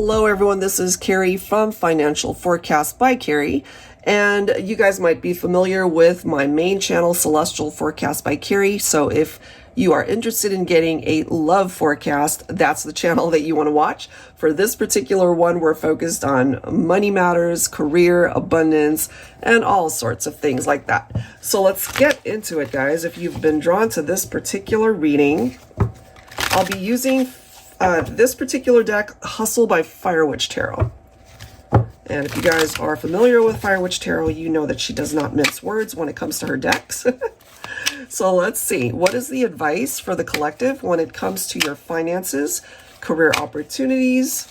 Hello everyone, this is Carrie from Financial Forecast by Carrie, and you guys might be familiar with my main channel, Celestial Forecast by Carrie. So if you are interested in getting a love forecast, that's the channel that you want to watch. For this particular one, we're focused on money matters, career, abundance, and all sorts of things like that. So let's get into it, guys. If you've been drawn to this particular reading, I'll be using this particular deck, Hustle by Fire Witch Tarot. And if you guys are familiar with Fire Witch Tarot, you know that she does not mince words when it comes to her decks. So let's see. What is the advice for the collective when it comes to your finances, career opportunities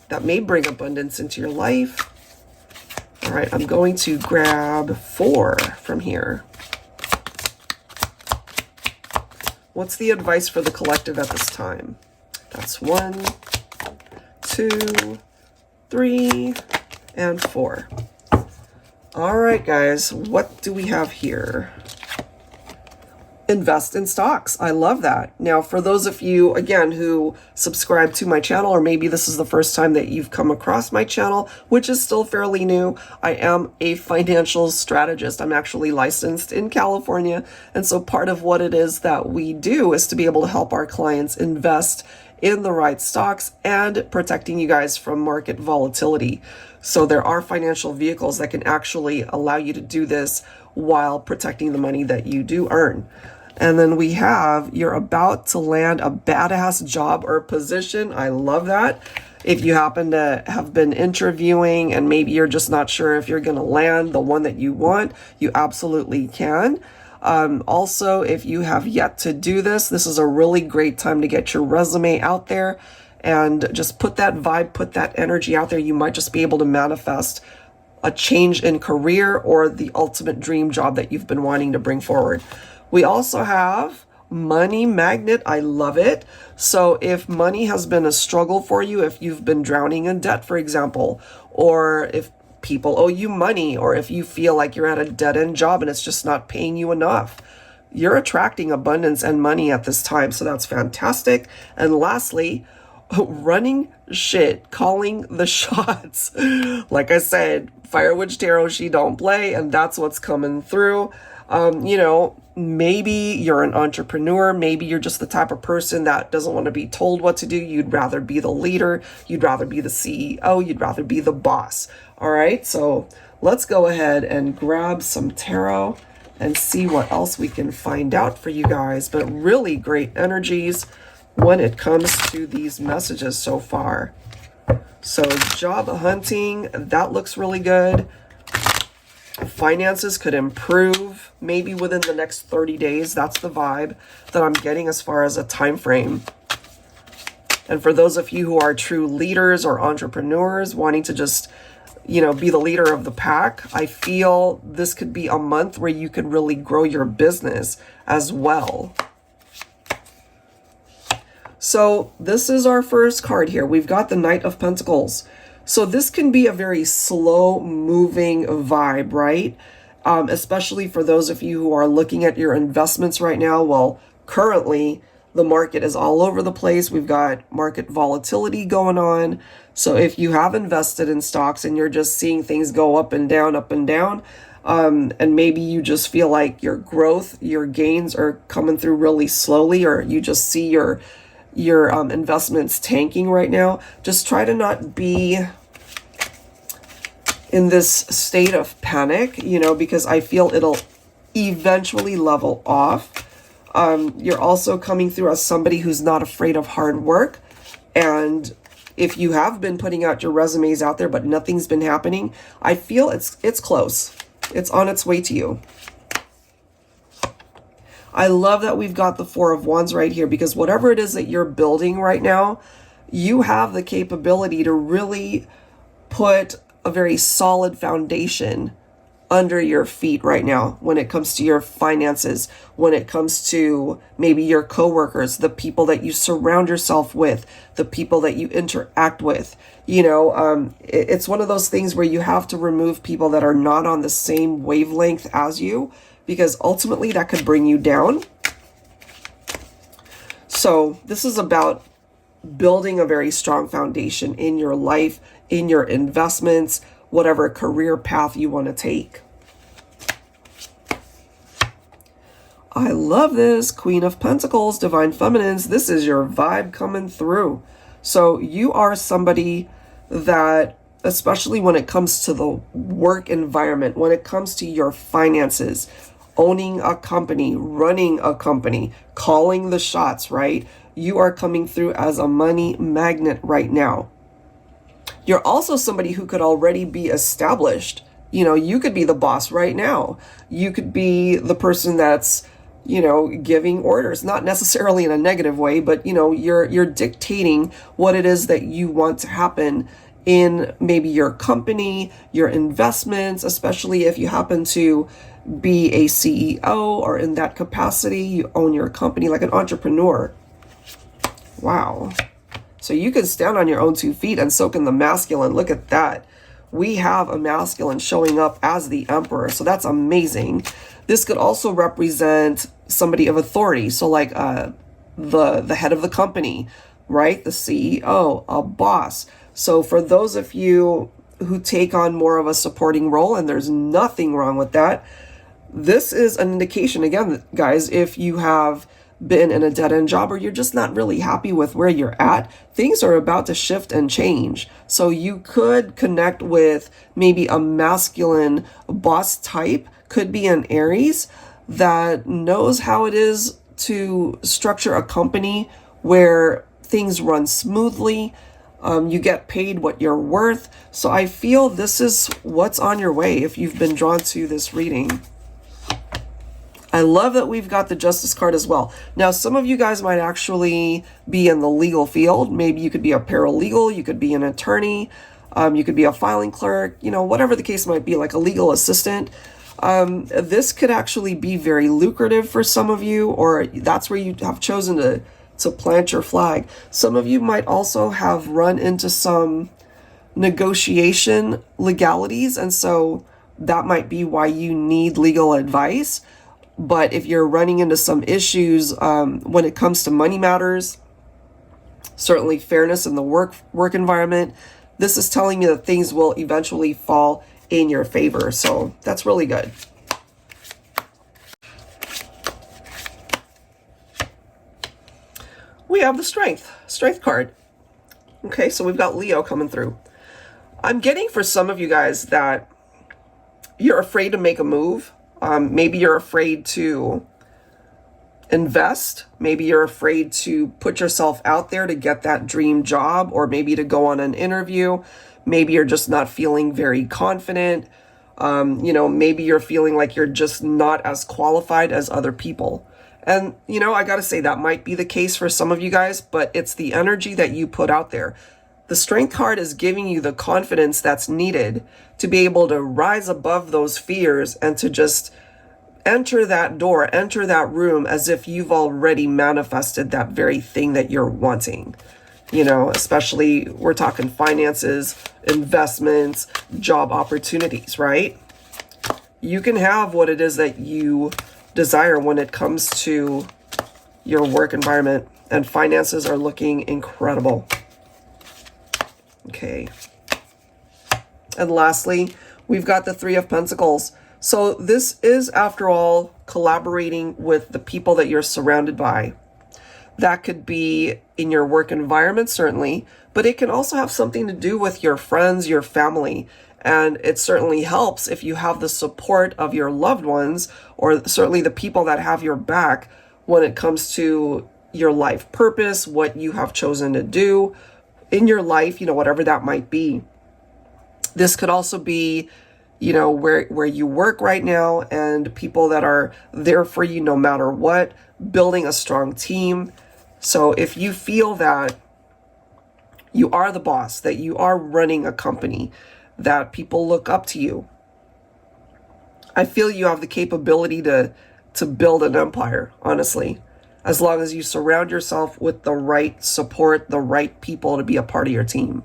that may bring abundance into your life? All right, I'm going to grab 4 from here. What's the advice for the collective at this time? That's 1, 2, 3, and 4. All right, guys, what do we have here? Invest in stocks. I love that. Now, for those of you, again, who subscribe to my channel, or maybe this is the first time that you've come across my channel, which is still fairly new, I am a financial strategist. I'm actually licensed in California. And so part of what it is that we do is to be able to help our clients invest in the right stocks and protecting you guys from market volatility. So there are financial vehicles that can actually allow you to do this while protecting the money that you do earn. And then we have, you're about to land a badass job or position. I love that. If you happen to have been interviewing and maybe you're just not sure if you're going to land the one that you want, you absolutely can. Also, if you have yet to do this, this is a really great time to get your resume out there and just put that vibe, put that energy out there. You might just be able to manifest a change in career or the ultimate dream job that you've been wanting to bring forward. We also have money magnet. I love it. So if money has been a struggle for you, if you've been drowning in debt, for example, or if people owe you money, or if you feel like you're at a dead-end job and it's just not paying you enough, you're attracting abundance and money at this time. So that's fantastic. And lastly, running shit, calling the shots. Like I said, Fire Witch Tarot, she don't play, and that's what's coming through. You know, maybe you're an entrepreneur. Maybe you're just the type of person that doesn't want to be told what to do. You'd rather be the leader. You'd rather be the CEO. You'd rather be the boss. All right, so let's go ahead and grab some tarot and see what else we can find out for you guys. But really great energies when it comes to these messages so far. So job hunting, that looks really good. Finances could improve maybe within the next 30 days. That's the vibe that I'm getting as far as a time frame. And for those of you who are true leaders or entrepreneurs wanting to just, you know, be the leader of the pack, I feel this could be a month where you could really grow your business as well. So this is our first card here. We've got the Knight of Pentacles. So this can be a very slow moving vibe, right? Especially for those of you who are looking at your investments right now. Well, currently the market is all over the place. We've got market volatility going on. So if you have invested in stocks and you're just seeing things go up and down, and maybe you just feel like your growth, your gains are coming through really slowly, or you just see your investments tanking right now, just try to not be in this state of panic, you know, because I feel it'll eventually level off. You're also coming through as somebody who's not afraid of hard work. And if you have been putting out your resumes out there, but nothing's been happening, I feel it's close. It's on its way to you. I love that we've got the 4 of Wands right here, because whatever it is that you're building right now, you have the capability to really put a very solid foundation under your feet right now when it comes to your finances, when it comes to maybe your coworkers, the people that you surround yourself with, the people that you interact with. You know, it's one of those things where you have to remove people that are not on the same wavelength as you, because ultimately that could bring you down. So this is about building a very strong foundation in your life, in your investments, whatever career path you want to take. I love this. Queen of Pentacles, Divine Feminines. This is your vibe coming through. So you are somebody that, especially when it comes to the work environment, when it comes to your finances, owning a company, running a company, calling the shots, right? You are coming through as a money magnet right now. You're also somebody who could already be established. You know, you could be the boss right now. You could be the person that's, you know, giving orders, not necessarily in a negative way, but, you know, you're dictating what it is that you want to happen in maybe your company, your investments, especially if you happen to be a CEO or in that capacity, you own your company like an entrepreneur. Wow. So you can stand on your own 2 feet and soak in the masculine. Look at that. We have a masculine showing up as the emperor. So that's amazing. This could also represent somebody of authority. So like the head of the company, right? The CEO, a boss. So for those of you who take on more of a supporting role, and there's nothing wrong with that, this is an indication, again, guys, if you have been in a dead-end job or you're just not really happy with where you're at, things are about to shift and change. So you could connect with maybe a masculine boss type, could be an Aries, that knows how it is to structure a company where things run smoothly. You get paid what you're worth. So I feel this is what's on your way if you've been drawn to this reading. I love that we've got the Justice card as well. Now, some of you guys might actually be in the legal field. Maybe you could be a paralegal, you could be an attorney, you could be a filing clerk, you know, whatever the case might be, like a legal assistant. This could actually be very lucrative for some of you, or that's where you have chosen to plant your flag. Some of you might also have run into some negotiation legalities, and so that might be why you need legal advice. But if you're running into some issues when it comes to money matters, certainly fairness in the work environment, this is telling me that things will eventually fall in your favor. So that's really good. We have the Strength card. Okay, so we've got Leo coming through. I'm getting for some of you guys that you're afraid to make a move. Maybe you're afraid to invest. Maybe you're afraid to put yourself out there to get that dream job, or maybe to go on an interview. Maybe you're just not feeling very confident. You know, maybe you're feeling like you're just not as qualified as other people. And, you know, I got to say that might be the case for some of you guys, but it's the energy that you put out there. The Strength card is giving you the confidence that's needed to be able to rise above those fears and to just enter that door, enter that room as if you've already manifested that very thing that you're wanting. You know, especially we're talking finances, investments, job opportunities, right? You can have what it is that you desire when it comes to your work environment, and finances are looking incredible. Okay. And lastly, we've got the Three of Pentacles. So this is, after all, collaborating with the people that you're surrounded by. That could be in your work environment, certainly, but it can also have something to do with your friends, your family. And it certainly helps if you have the support of your loved ones, or certainly the people that have your back when it comes to your life purpose, what you have chosen to do in your life, you know, whatever that might be. This could also be, you know, where you work right now, and people that are there for you no matter what, building a strong team. So if you feel that you are the boss, that you are running a company, that people look up to you, I feel you have the capability to build an empire, honestly, as long as you surround yourself with the right support, the right people to be a part of your team.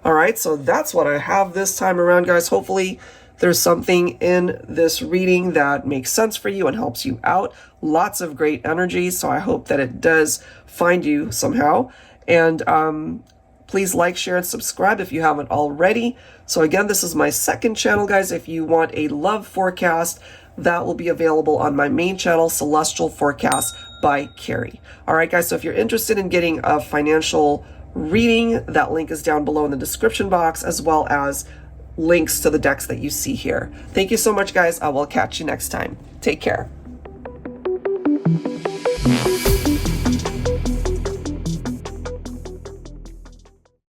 All right, so that's what I have this time around, guys. Hopefully there's something in this reading that makes sense for you and helps you out. Lots of great energy, so I hope that it does find you somehow. And please like, share, and subscribe if you haven't already. So again, this is my second channel, guys. If you want a love forecast, that will be available on my main channel, Celestial Forecast by Carrie. All right, guys, so if you're interested in getting a financial reading, that link is down below in the description box, as well as links to the decks that you see here. Thank you so much, guys. I will catch you next time. Take care.